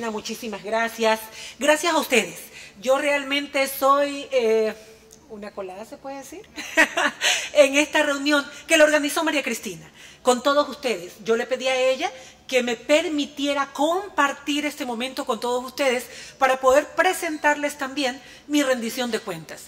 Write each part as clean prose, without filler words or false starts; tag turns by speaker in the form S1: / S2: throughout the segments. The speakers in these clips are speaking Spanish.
S1: Cristina, muchísimas gracias. Gracias a ustedes. Yo realmente soy una colada, ¿se puede decir? En esta reunión que la organizó María Cristina con todos ustedes. Yo le pedí a ella que me permitiera compartir este momento con todos ustedes para poder presentarles también mi rendición de cuentas.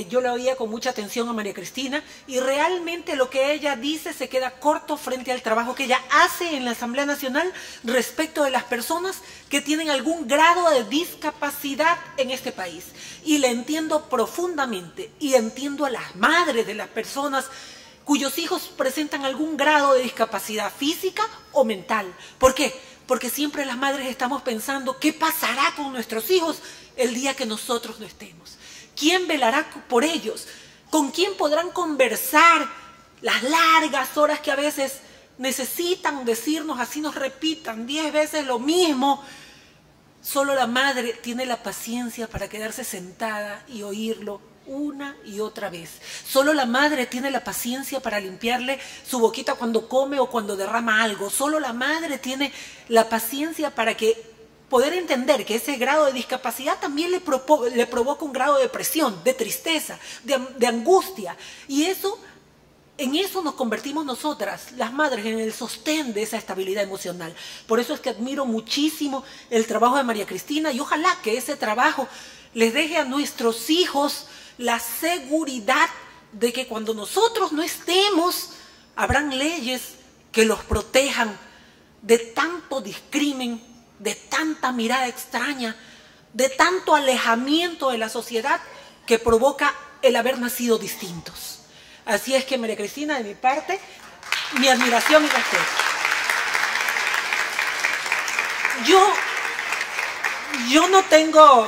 S1: Yo la oía con mucha atención a María Cristina y realmente lo que ella dice se queda corto frente al trabajo que ella hace en la Asamblea Nacional respecto de las personas que tienen algún grado de discapacidad en este país. Y la entiendo profundamente y entiendo a las madres de las personas cuyos hijos presentan algún grado de discapacidad física o mental. ¿Por qué? Porque siempre las madres estamos pensando qué pasará con nuestros hijos el día que nosotros no estemos. ¿Quién velará por ellos? ¿Con quién podrán conversar las largas horas que a veces necesitan decirnos, así nos repitan 10 veces lo mismo? Solo la madre tiene la paciencia para quedarse sentada y oírlo una y otra vez. Solo la madre tiene la paciencia para limpiarle su boquita cuando come o cuando derrama algo. Solo la madre tiene la paciencia para poder entender que ese grado de discapacidad también le provoca un grado de depresión, de tristeza, de angustia. Y en eso nos convertimos nosotras, las madres, en el sostén de esa estabilidad emocional. Por eso es que admiro muchísimo el trabajo de María Cristina y ojalá que ese trabajo les deje a nuestros hijos la seguridad de que cuando nosotros no estemos, habrán leyes que los protejan de tanto discrimen, de tanta mirada extraña, de tanto alejamiento de la sociedad que provoca el haber nacido distintos. Así es que, María Cristina, de mi parte, mi admiración y respeto. Yo no tengo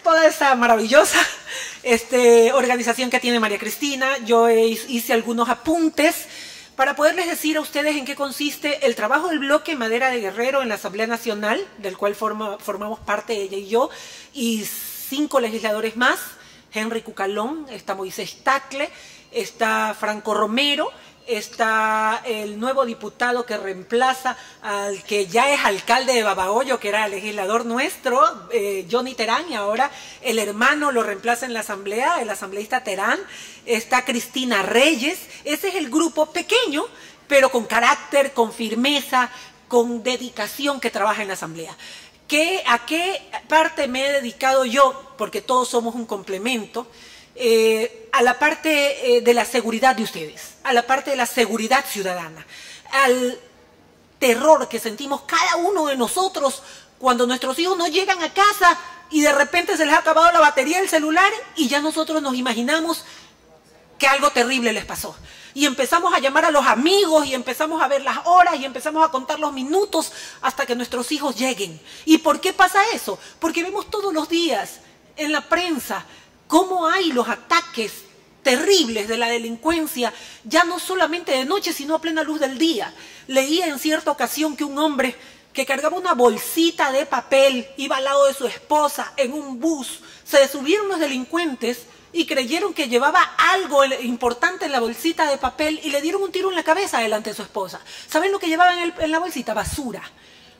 S1: toda esa maravillosa organización que tiene María Cristina. Yo hice algunos apuntes para poderles decir a ustedes en qué consiste el trabajo del bloque Madera de Guerrero en la Asamblea Nacional, del cual formamos parte ella y yo, y 5 legisladores más: Henry Cucalón, está Moisés Tacle, está Franco Romero, está el nuevo diputado que reemplaza al que ya es alcalde de Babahoyo, que era legislador nuestro, Johnny Terán, y ahora el hermano lo reemplaza en la asamblea, el asambleísta Terán. Está Cristina Reyes. Ese es el grupo pequeño, pero con carácter, con firmeza, con dedicación, que trabaja en la asamblea. ¿A qué parte me he dedicado yo? Porque todos somos un complemento. A la parte de la seguridad de ustedes, a la parte de la seguridad ciudadana, al terror que sentimos cada uno de nosotros cuando nuestros hijos no llegan a casa y de repente se les ha acabado la batería del celular y ya nosotros nos imaginamos que algo terrible les pasó. Y empezamos a llamar a los amigos y empezamos a ver las horas y empezamos a contar los minutos hasta que nuestros hijos lleguen. ¿Y por qué pasa eso? Porque vemos todos los días en la prensa cómo hay los ataques terribles de la delincuencia, ya no solamente de noche, sino a plena luz del día. Leía en cierta ocasión que un hombre que cargaba una bolsita de papel iba al lado de su esposa en un bus. Se subieron los delincuentes y creyeron que llevaba algo importante en la bolsita de papel y le dieron un tiro en la cabeza delante de su esposa. ¿Saben lo que llevaba en la bolsita? Basura.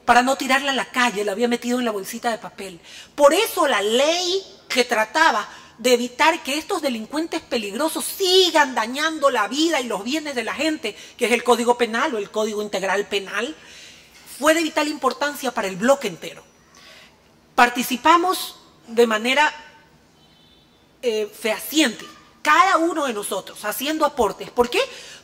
S1: Para no tirarla a la calle, la había metido en la bolsita de papel. Por eso la ley que trataba de evitar que estos delincuentes peligrosos sigan dañando la vida y los bienes de la gente, que es el Código Penal o el Código Integral Penal, fue de vital importancia para el bloque entero. Participamos de manera fehaciente, cada uno de nosotros, haciendo aportes. ¿Por qué?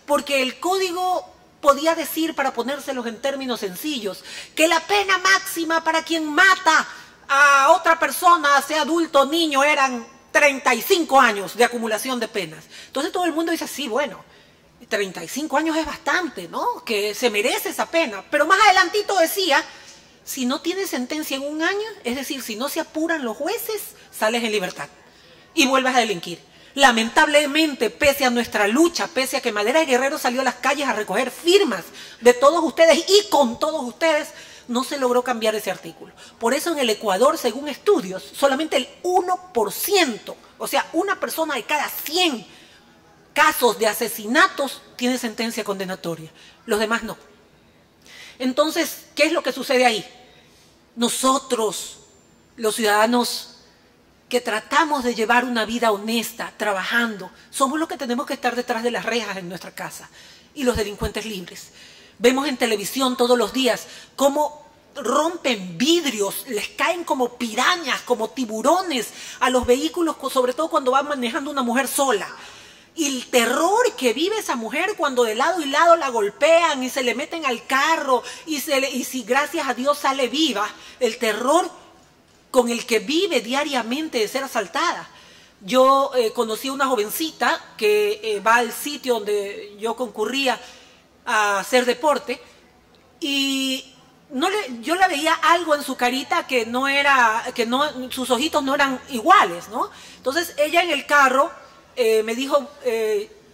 S1: Porque el código podía decir, para ponérselos en términos sencillos, que la pena máxima para quien mata a otra persona, sea adulto o niño, eran 35 años de acumulación de penas. Entonces todo el mundo dice, sí, bueno, 35 años es bastante, ¿no? Que se merece esa pena. Pero más adelantito decía, si no tienes sentencia en un año, es decir, si no se apuran los jueces, sales en libertad y vuelves a delinquir. Lamentablemente, pese a nuestra lucha, pese a que Madera de Guerrero salió a las calles a recoger firmas de todos ustedes y con todos ustedes, no se logró cambiar ese artículo. Por eso en el Ecuador, según estudios, solamente el 1%, o sea, una persona de cada 100 casos de asesinatos tiene sentencia condenatoria. Los demás no. Entonces, ¿qué es lo que sucede ahí? nosotros, los ciudadanos que tratamos de llevar una vida honesta, trabajando, somos los que tenemos que estar detrás de las rejas en nuestra casa y los delincuentes libres. Vemos en televisión todos los días cómo rompen vidrios, les caen como pirañas, como tiburones a los vehículos, sobre todo cuando va manejando una mujer sola. Y el terror que vive esa mujer cuando de lado y lado la golpean y se le meten al carro y si gracias a Dios sale viva, el terror con el que vive diariamente de ser asaltada. Yo conocí a una jovencita que va al sitio donde yo concurría a hacer deporte y yo la veía algo en su carita que sus ojitos no eran iguales, ¿no? Entonces ella en el carro me dijo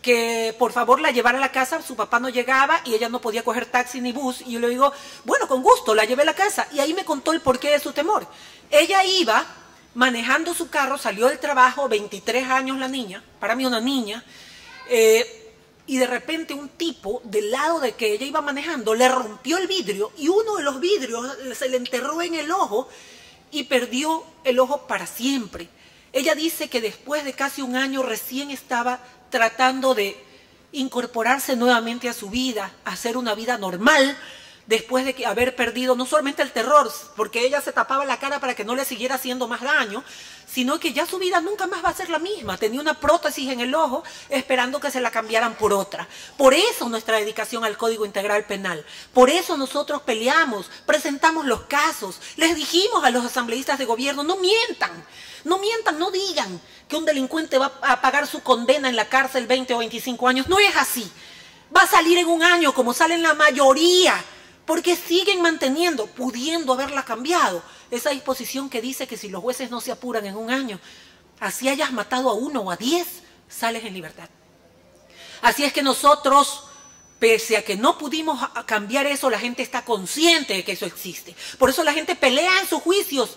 S1: que por favor la llevara a la casa, su papá no llegaba y ella no podía coger taxi ni bus, y yo le digo, bueno, con gusto, la llevé a la casa, y ahí me contó el porqué de su temor. Ella iba manejando su carro, salió del trabajo, 23 años la niña, para mí una niña, y de repente un tipo del lado de que ella iba manejando le rompió el vidrio y uno de los vidrios se le enterró en el ojo y perdió el ojo para siempre. Ella dice que después de casi un año recién estaba tratando de incorporarse nuevamente a su vida, a hacer una vida normal, después de haber perdido no solamente el terror, porque ella se tapaba la cara para que no le siguiera haciendo más daño, sino que ya su vida nunca más va a ser la misma. Tenía una prótesis en el ojo esperando que se la cambiaran por otra. Por eso nuestra dedicación al Código Integral Penal. Por eso nosotros peleamos, presentamos los casos, les dijimos a los asambleístas de gobierno, no mientan, no digan que un delincuente va a pagar su condena en la cárcel 20 o 25 años. No es así. Va a salir en un año como salen la mayoría, porque siguen manteniendo, pudiendo haberla cambiado, esa disposición que dice que si los jueces no se apuran en un año, así hayas matado a 1 o a 10, sales en libertad. Así es que nosotros, pese a que no pudimos cambiar eso, la gente está consciente de que eso existe. Por eso la gente pelea en sus juicios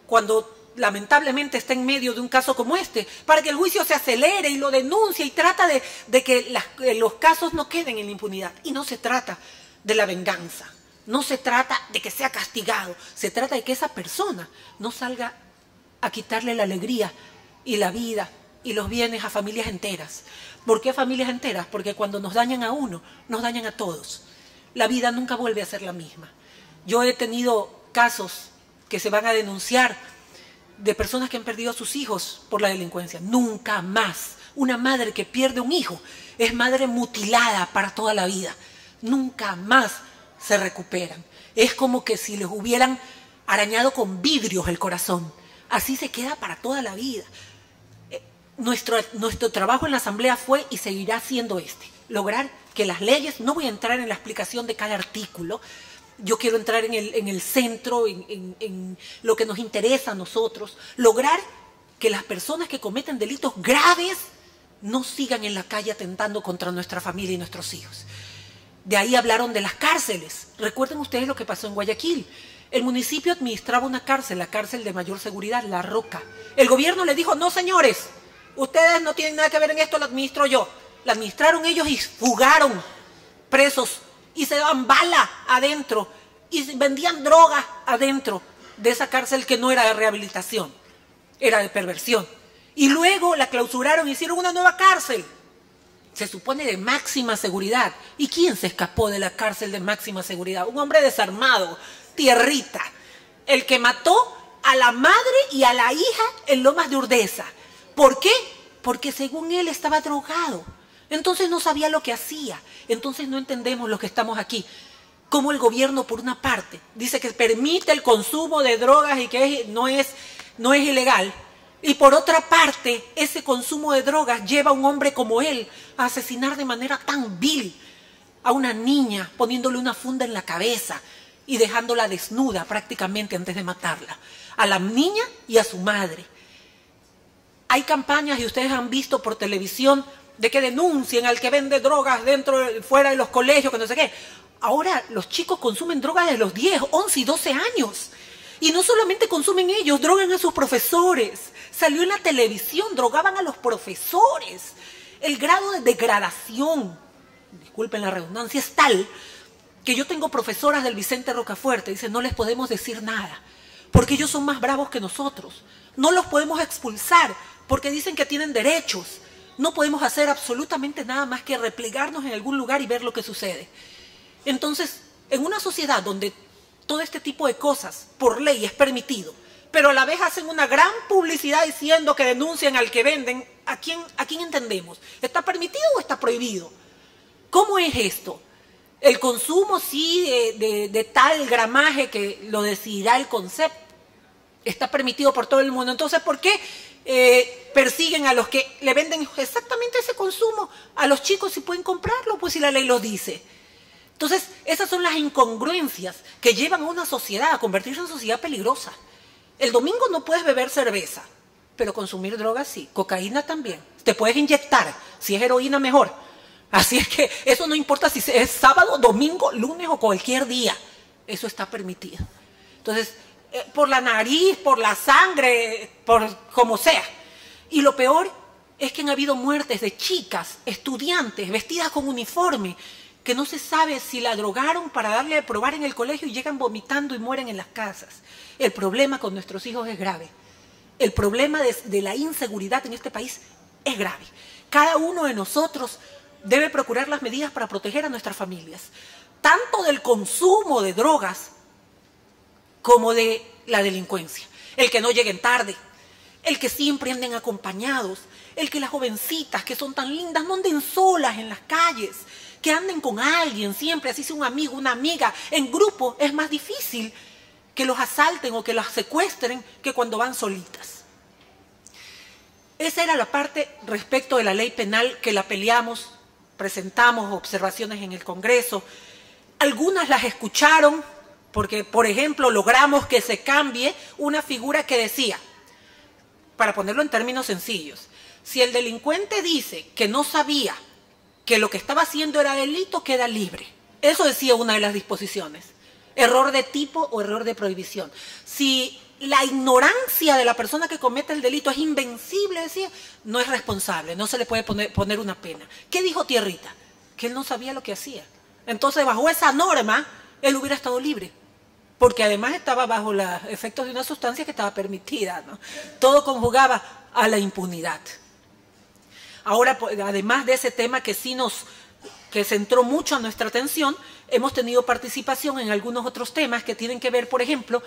S1: cuando lamentablemente está en medio de un caso como este, para que el juicio se acelere y lo denuncie y trata de que los casos no queden en la impunidad. Y no se trata de la venganza, no se trata de que sea castigado, se trata de que esa persona no salga a quitarle la alegría y la vida y los bienes a familias enteras. ¿Por qué familias enteras? Porque cuando nos dañan a uno, nos dañan a todos. La vida nunca vuelve a ser la misma. Yo he tenido casos que se van a denunciar de personas que han perdido a sus hijos por la delincuencia. Nunca más. Una madre que pierde un hijo es madre mutilada para toda la vida. Nunca más se recuperan. Es como que si les hubieran arañado con vidrios el corazón. Así se queda para toda la vida. Nuestro trabajo en la Asamblea fue y seguirá siendo lograr que las leyes, no voy a entrar en la explicación de cada artículo, yo quiero entrar en el centro, en lo que nos interesa a nosotros, lograr que las personas que cometen delitos graves no sigan en la calle atentando contra nuestra familia y nuestros hijos. De ahí hablaron de las cárceles. Recuerden ustedes lo que pasó en Guayaquil. El municipio administraba una cárcel, la cárcel de mayor seguridad, La Roca. El gobierno le dijo, no señores, ustedes no tienen nada que ver en esto, la administro yo. La administraron ellos y fugaron presos y se daban bala adentro y vendían droga adentro de esa cárcel que no era de rehabilitación, era de perversión. Y luego la clausuraron y hicieron una nueva cárcel. Se supone de máxima seguridad. ¿Y quién se escapó de la cárcel de máxima seguridad? Un hombre desarmado, tierrita, el que mató a la madre y a la hija en Lomas de Urdesa. ¿Por qué? Porque según él estaba drogado. Entonces no sabía lo que hacía. Entonces no entendemos los que estamos aquí. Cómo el gobierno, por una parte, dice que permite el consumo de drogas y que no es ilegal. Y por otra parte, ese consumo de drogas lleva a un hombre como él a asesinar de manera tan vil a una niña, poniéndole una funda en la cabeza y dejándola desnuda prácticamente antes de matarla. A la niña y a su madre. Hay campañas, y ustedes han visto por televisión, de que denuncien al que vende drogas fuera de los colegios, que no sé qué. Ahora los chicos consumen drogas desde los 10, 11 y 12 años. Y no solamente consumen ellos, drogan a sus profesores. Salió en la televisión, drogaban a los profesores. El grado de degradación, disculpen la redundancia, es tal que yo tengo profesoras del Vicente Rocafuerte, dicen, no les podemos decir nada, porque ellos son más bravos que nosotros. No los podemos expulsar, porque dicen que tienen derechos. No podemos hacer absolutamente nada más que replegarnos en algún lugar y ver lo que sucede. Entonces, en una sociedad donde todo este tipo de cosas por ley es permitido, pero a la vez hacen una gran publicidad diciendo que denuncian al que venden, ¿a quién entendemos? ¿Está permitido o está prohibido? ¿Cómo es esto? El consumo sí de tal gramaje que lo decidirá el concepto. Está permitido por todo el mundo. Entonces, ¿por qué persiguen a los que le venden exactamente ese consumo a los chicos si pueden comprarlo? Pues si la ley lo dice. Entonces, esas son las incongruencias que llevan a una sociedad a convertirse en sociedad peligrosa. El domingo no puedes beber cerveza, pero consumir drogas sí, cocaína también. Te puedes inyectar, si es heroína mejor. Así es que eso no importa si es sábado, domingo, lunes o cualquier día. Eso está permitido. Entonces, por la nariz, por la sangre, por como sea. Y lo peor es que han habido muertes de chicas, estudiantes, vestidas con uniforme, que no se sabe si la drogaron para darle a probar en el colegio y llegan vomitando y mueren en las casas. El problema con nuestros hijos es grave. El problema de la inseguridad en este país es grave. Cada uno de nosotros debe procurar las medidas para proteger a nuestras familias, tanto del consumo de drogas como de la delincuencia. El que no lleguen tarde, el que siempre anden acompañados, el que las jovencitas que son tan lindas no anden solas en las calles, que anden con alguien siempre, así sea un amigo, una amiga. En grupo es más difícil que los asalten o que las secuestren que cuando van solitas. Esa era la parte respecto de la ley penal que la peleamos, presentamos observaciones en el Congreso. Algunas las escucharon porque, por ejemplo, logramos que se cambie una figura que decía, para ponerlo en términos sencillos, si el delincuente dice que no sabía que lo que estaba haciendo era delito, queda libre. Eso decía una de las disposiciones. Error de tipo o error de prohibición. Si la ignorancia de la persona que comete el delito es invencible, decía, no es responsable, no se le puede poner una pena. ¿Qué dijo Tierrita? Que él no sabía lo que hacía. Entonces, bajo esa norma, él hubiera estado libre. Porque además estaba bajo los efectos de una sustancia que estaba permitida, ¿no? Todo conjugaba a la impunidad. Ahora, además de ese tema que sí que centró mucho a nuestra atención, hemos tenido participación en algunos otros temas que tienen que ver, por ejemplo,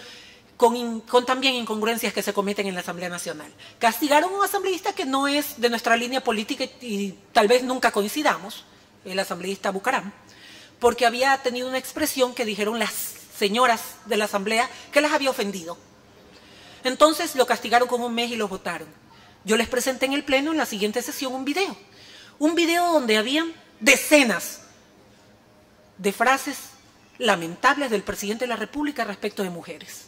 S1: con también incongruencias que se cometen en la Asamblea Nacional. Castigaron a un asambleísta que no es de nuestra línea política y tal vez nunca coincidamos, el asambleísta Bucaram, porque había tenido una expresión que dijeron las señoras de la Asamblea que las había ofendido. Entonces lo castigaron con 1 mes y lo votaron. Yo les presenté en el Pleno en la siguiente sesión un video donde habían decenas de frases lamentables del presidente de la República respecto de mujeres.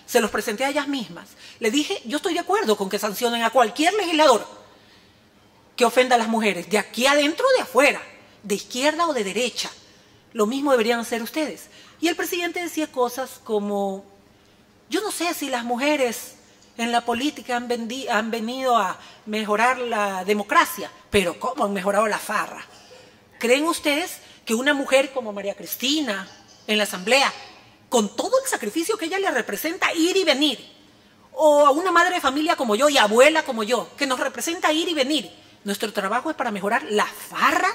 S1: Se los presenté a ellas mismas. Le dije, yo estoy de acuerdo con que sancionen a cualquier legislador que ofenda a las mujeres, de aquí adentro o de afuera, de izquierda o de derecha. Lo mismo deberían hacer ustedes. Y el presidente decía cosas como, yo no sé si las mujeres en la política han venido a mejorar la democracia, pero ¿cómo han mejorado la farra? ¿Creen ustedes que una mujer como María Cristina en la Asamblea, con todo el sacrificio que ella le representa ir y venir, o a una madre de familia como yo y abuela como yo, que nos representa ir y venir, nuestro trabajo es para mejorar la farra?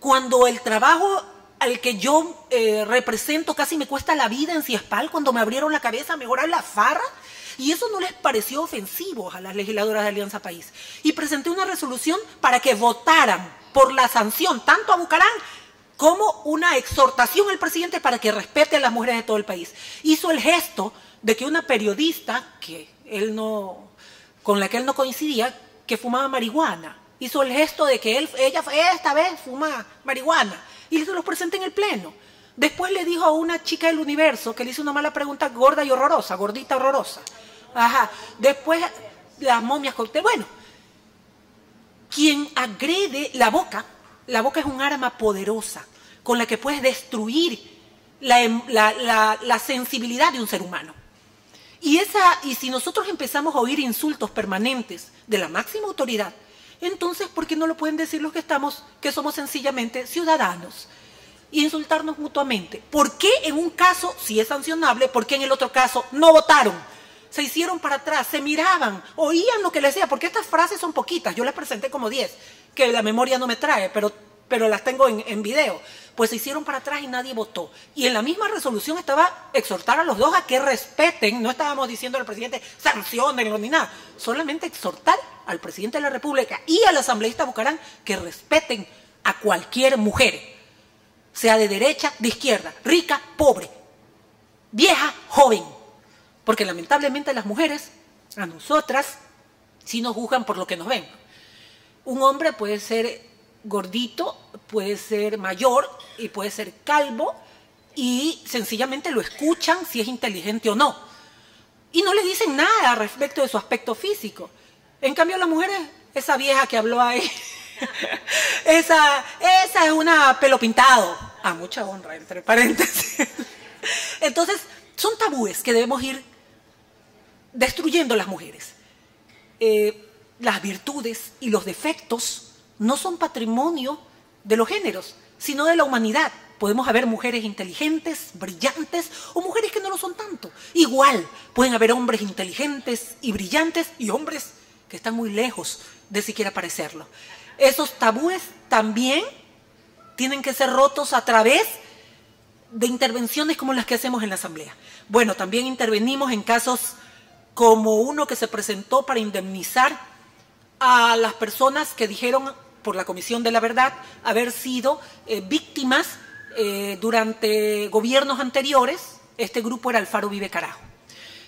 S1: Cuando el trabajo al que yo represento casi me cuesta la vida en Ciespal, cuando me abrieron la cabeza a mejorar la farra. Y eso no les pareció ofensivo a las legisladoras de Alianza País. Y presenté una resolución para que votaran por la sanción, tanto a Bucaram como una exhortación al presidente para que respete a las mujeres de todo el país. Hizo el gesto de que una periodista con la que él no coincidía, que fumaba marihuana, hizo el gesto de que ella esta vez fuma marihuana. Y se los presenté en el Pleno. Después le dijo a una chica del Universo que le hizo una mala pregunta gorda y horrorosa, gordita horrorosa. Ajá. Después las momias bueno, quien agrede la boca es un arma poderosa con la que puedes destruir la sensibilidad de un ser humano. Y si nosotros empezamos a oír insultos permanentes de la máxima autoridad, entonces, ¿por qué no lo pueden decir los que somos sencillamente ciudadanos? y insultarnos mutuamente. ¿Por qué en un caso sí es sancionable? ¿Por qué en el otro caso no votaron? Se hicieron para atrás, se miraban, oían lo que les decía, porque estas frases son poquitas, yo les presenté como 10, que la memoria no me trae, pero las tengo en video. Pues se hicieron para atrás y nadie votó. Y en la misma resolución estaba exhortar a los dos a que respeten, no estábamos diciendo al presidente sanciónenlo ni nada, solamente exhortar al presidente de la República y al asambleísta Bucarán que respeten a cualquier mujer, sea de derecha, de izquierda, rica, pobre, vieja, joven. Porque lamentablemente las mujeres, a nosotras, sí nos juzgan por lo que nos ven. Un hombre puede ser gordito, puede ser mayor y puede ser calvo y sencillamente lo escuchan si es inteligente o no. Y no le dicen nada respecto de su aspecto físico. En cambio las mujeres, esa vieja que habló ahí, esa es una pelo pintado. A mucha honra, entre paréntesis. Entonces, son tabúes que debemos ir destruyendo las mujeres. Las virtudes y los defectos no son patrimonio de los géneros, sino de la humanidad. Podemos haber mujeres inteligentes, brillantes, o mujeres que no lo son tanto. Igual, pueden haber hombres inteligentes y brillantes y hombres que están muy lejos de siquiera parecerlo. Esos tabúes también tienen que ser rotos a través de intervenciones como las que hacemos en la Asamblea. Bueno, también intervenimos en casos como uno que se presentó para indemnizar a las personas que dijeron por la Comisión de la Verdad haber sido víctimas durante gobiernos anteriores. Este grupo era Alfaro Vive Carajo.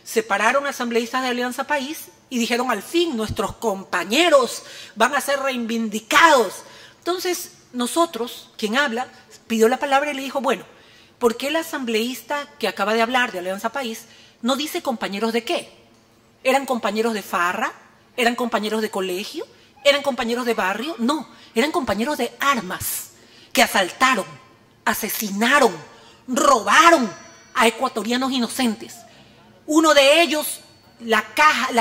S1: Separaron asambleístas de Alianza País y dijeron al fin nuestros compañeros van a ser reivindicados. Entonces nosotros, quien habla, pidió la palabra y le dijo, bueno, ¿por qué el asambleísta que acaba de hablar de Alianza País no dice compañeros de qué? ¿Eran compañeros de farra? ¿Eran compañeros de colegio? ¿Eran compañeros de barrio? No, eran compañeros de armas que asaltaron, asesinaron, robaron a ecuatorianos inocentes. Uno de ellos, la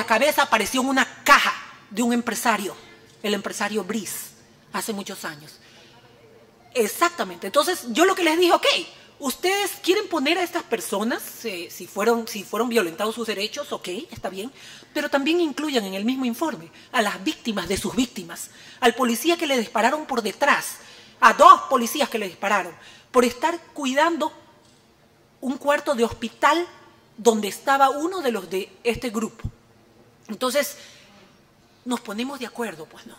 S1: cabeza apareció en una caja de un empresario, el empresario Briz, hace muchos años. Exactamente. Entonces, yo lo que les dije, ok, ustedes quieren poner a estas personas, si fueron violentados sus derechos, ok, está bien, pero también incluyan en el mismo informe a las víctimas de sus víctimas, al policía que le dispararon por detrás, a 2 policías que le dispararon, por estar cuidando un cuarto de hospital donde estaba uno de los de este grupo. Entonces, nos ponemos de acuerdo, pues no.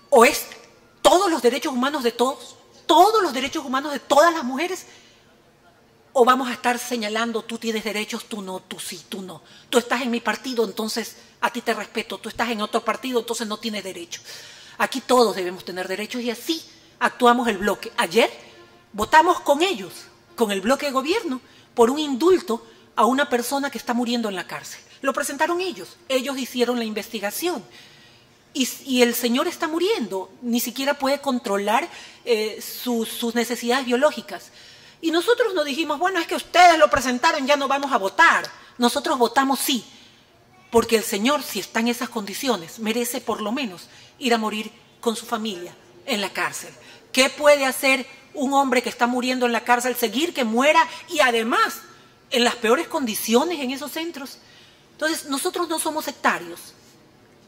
S1: O es todos los derechos humanos de todos los derechos humanos de todas las mujeres, o vamos a estar señalando, tú tienes derechos, tú no, tú sí, tú no. Tú estás en mi partido, entonces a ti te respeto, tú estás en otro partido, entonces no tienes derechos. Aquí todos debemos tener derechos y así actuamos el bloque. Ayer votamos con ellos, con el bloque de gobierno, por un indulto a una persona que está muriendo en la cárcel. Lo presentaron ellos hicieron la investigación. Y el señor está muriendo, ni siquiera puede controlar sus necesidades biológicas. Y nosotros nos dijimos, bueno, es que ustedes lo presentaron, ya no vamos a votar. Nosotros votamos sí, porque el señor, si está en esas condiciones, merece por lo menos ir a morir con su familia en la cárcel. ¿Qué puede hacer un hombre que está muriendo en la cárcel? Seguir que muera y además en las peores condiciones en esos centros. Entonces, nosotros no somos sectarios.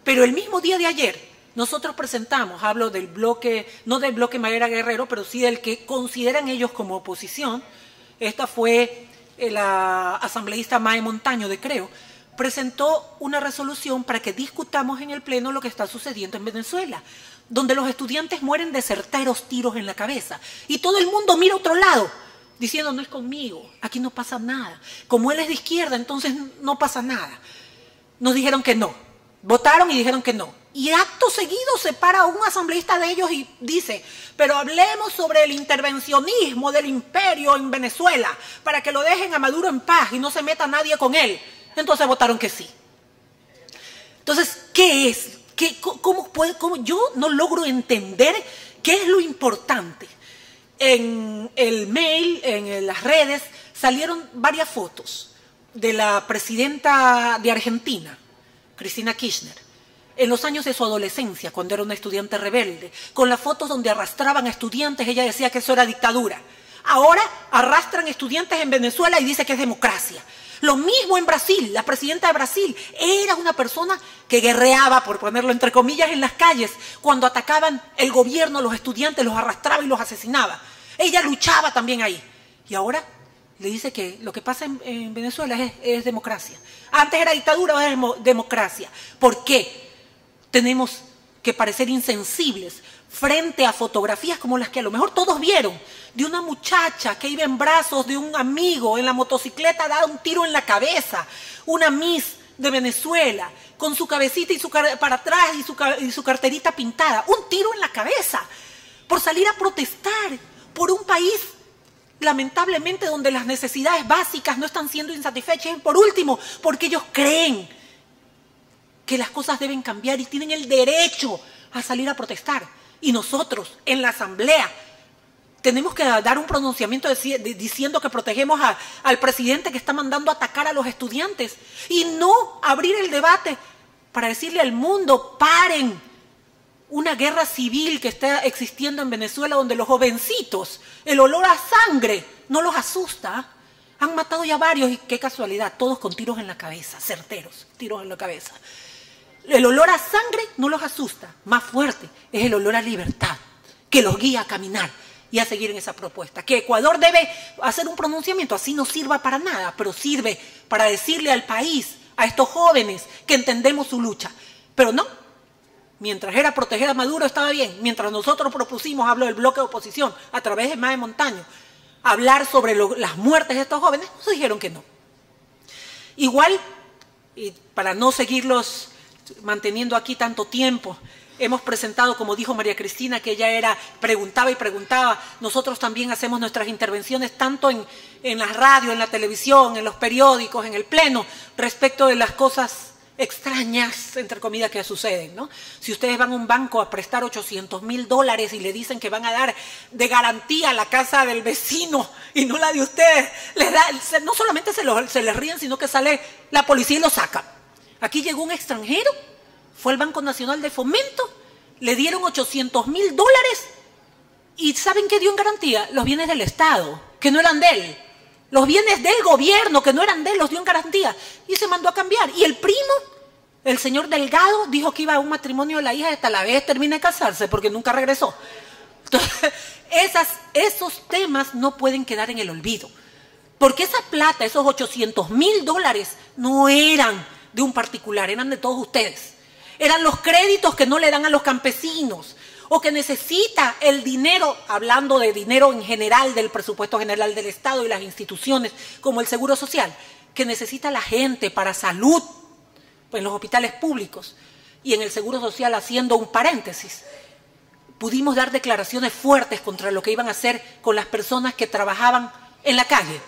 S1: Pero el mismo día de ayer, nosotros presentamos, hablo del bloque, no del bloque Mayra Guerrero, pero sí del que consideran ellos como oposición. Esta fue la asambleísta Mae Montaño de Creo, presentó una resolución para que discutamos en el Pleno lo que está sucediendo en Venezuela, donde los estudiantes mueren de certeros tiros en la cabeza y todo el mundo mira a otro lado, diciendo no es conmigo, aquí no pasa nada. Como él es de izquierda, entonces no pasa nada. Nos dijeron que no. Votaron y dijeron que no. Y acto seguido se para un asambleísta de ellos y dice, pero hablemos sobre el intervencionismo del imperio en Venezuela para que lo dejen a Maduro en paz y no se meta nadie con él. Entonces votaron que sí. Entonces, ¿qué es? ¿Cómo yo no logro entender qué es lo importante? En el mail, en las redes, salieron varias fotos de la presidenta de Argentina, Cristina Kirchner, en los años de su adolescencia, cuando era una estudiante rebelde, con las fotos donde arrastraban a estudiantes, ella decía que eso era dictadura. Ahora arrastran estudiantes en Venezuela y dice que es democracia. Lo mismo en Brasil, la presidenta de Brasil era una persona que guerreaba, por ponerlo entre comillas, en las calles. Cuando atacaban el gobierno, los estudiantes los arrastraba y los asesinaba. Ella luchaba también ahí. Y ahora le dice que lo que pasa en Venezuela es democracia. Antes era dictadura, ahora es democracia. ¿Por qué tenemos que parecer insensibles frente a fotografías como las que a lo mejor todos vieron, de una muchacha que iba en brazos de un amigo en la motocicleta, dada un tiro en la cabeza, una Miss de Venezuela, con su cabecita y para atrás y su carterita pintada, un tiro en la cabeza, por salir a protestar por un país, lamentablemente, donde las necesidades básicas no están siendo insatisfechas, y por último, porque ellos creen que las cosas deben cambiar y tienen el derecho a salir a protestar. Y nosotros, en la asamblea, tenemos que dar un pronunciamiento diciendo que protegemos al presidente que está mandando a atacar a los estudiantes y no abrir el debate para decirle al mundo, paren una guerra civil que está existiendo en Venezuela, donde los jovencitos, el olor a sangre no los asusta. Han matado ya varios y qué casualidad, todos con tiros en la cabeza, certeros, tiros en la cabeza. El olor a sangre no los asusta, más fuerte es el olor a libertad, que los guía a caminar y a seguir en esa propuesta. Que Ecuador debe hacer un pronunciamiento, así no sirva para nada, pero sirve para decirle al país, a estos jóvenes, que entendemos su lucha. Pero no, mientras era proteger a Maduro estaba bien, mientras nosotros propusimos, hablo del bloque de oposición, a través de Mae Montaño, hablar sobre las muertes de estos jóvenes, nos dijeron que no. Igual, y para no seguirlos manteniendo aquí tanto tiempo, hemos presentado, como dijo María Cristina, que ella preguntaba y preguntaba. Nosotros también hacemos nuestras intervenciones tanto en la radio, en la televisión, en los periódicos, en el pleno, respecto de las cosas extrañas, entre comillas, que suceden, ¿no? Si ustedes van a un banco a prestar $800,000 y le dicen que van a dar de garantía la casa del vecino y no la de ustedes, no solamente se les ríen, sino que sale la policía y lo saca. Aquí llegó un extranjero, fue al Banco Nacional de Fomento, le dieron $800,000 y ¿saben qué dio en garantía? Los bienes del Estado, que no eran de él. Los bienes del gobierno, que no eran de él, los dio en garantía. Y se mandó a cambiar. Y el primo, el señor Delgado, dijo que iba a un matrimonio de la hija de Talavés, termina de casarse porque nunca regresó. Entonces, esos temas no pueden quedar en el olvido. Porque esa plata, esos $800,000, no eran de un particular, eran de todos ustedes. Eran los créditos que no le dan a los campesinos, o que necesita el dinero, hablando de dinero en general del presupuesto general del Estado y las instituciones, como el Seguro Social, que necesita la gente para salud, en los hospitales públicos, y en el Seguro Social, haciendo un paréntesis, pudimos dar declaraciones fuertes contra lo que iban a hacer con las personas que trabajaban en la calle,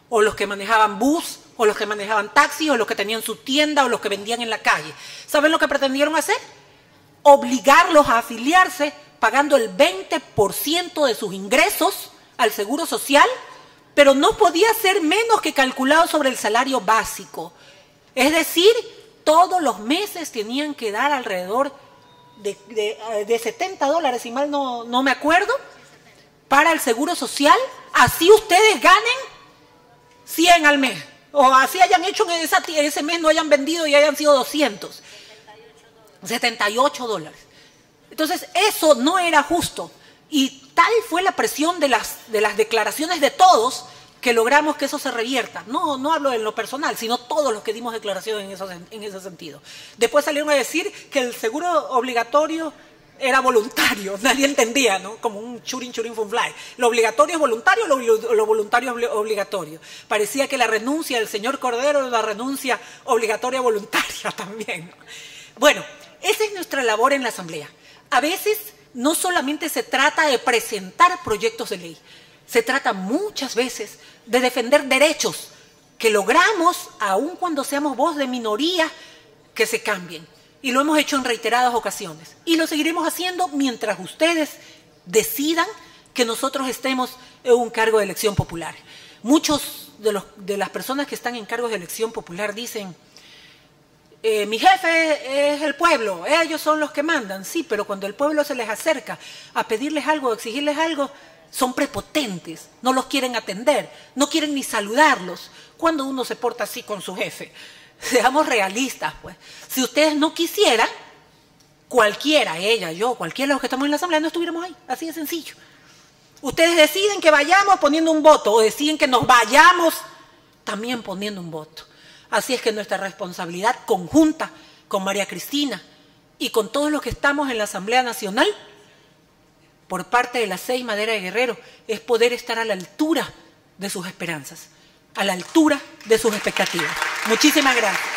S1: o los que manejaban bus, o los que manejaban taxi, o los que tenían su tienda, o los que vendían en la calle. ¿Saben lo que pretendieron hacer? Obligarlos a afiliarse pagando el 20% de sus ingresos al Seguro Social, pero no podía ser menos que calculado sobre el salario básico. Es decir, todos los meses tenían que dar alrededor de $70, si mal no me acuerdo, para el Seguro Social. Así ustedes ganen 100 al mes, o así hayan hecho en ese mes, no hayan vendido y hayan sido 200. $78. Entonces, eso no era justo. Y tal fue la presión de las declaraciones de todos que logramos que eso se revierta. No hablo en lo personal, sino todos los que dimos declaraciones en ese sentido. Después salieron a decir que el seguro obligatorio era voluntario. Nadie entendía, ¿no? Como un churin funfly. Lo obligatorio es voluntario, lo voluntario es obligatorio. Parecía que la renuncia del señor Cordero era la renuncia obligatoria voluntaria también, ¿no? Bueno, esa es nuestra labor en la Asamblea. A veces no solamente se trata de presentar proyectos de ley, se trata muchas veces de defender derechos que logramos, aun cuando seamos voz de minoría, que se cambien. Y lo hemos hecho en reiteradas ocasiones. Y lo seguiremos haciendo mientras ustedes decidan que nosotros estemos en un cargo de elección popular. Muchos de las personas que están en cargos de elección popular dicen, mi jefe es el pueblo, ellos son los que mandan. Sí, pero cuando el pueblo se les acerca a pedirles algo, a exigirles algo, son prepotentes, no los quieren atender, no quieren ni saludarlos. Cuando uno se porta así con su jefe, seamos realistas, pues. Si ustedes no quisieran, cualquiera, ella, yo, cualquiera de los que estamos en la asamblea, no estuviéramos ahí, así de sencillo. Ustedes deciden que vayamos poniendo un voto o deciden que nos vayamos también poniendo un voto. Así es que nuestra responsabilidad conjunta con María Cristina y con todos los que estamos en la Asamblea Nacional, por parte de las 6 Madera de Guerrero, es poder estar a la altura de sus esperanzas, a la altura de sus expectativas. Muchísimas gracias.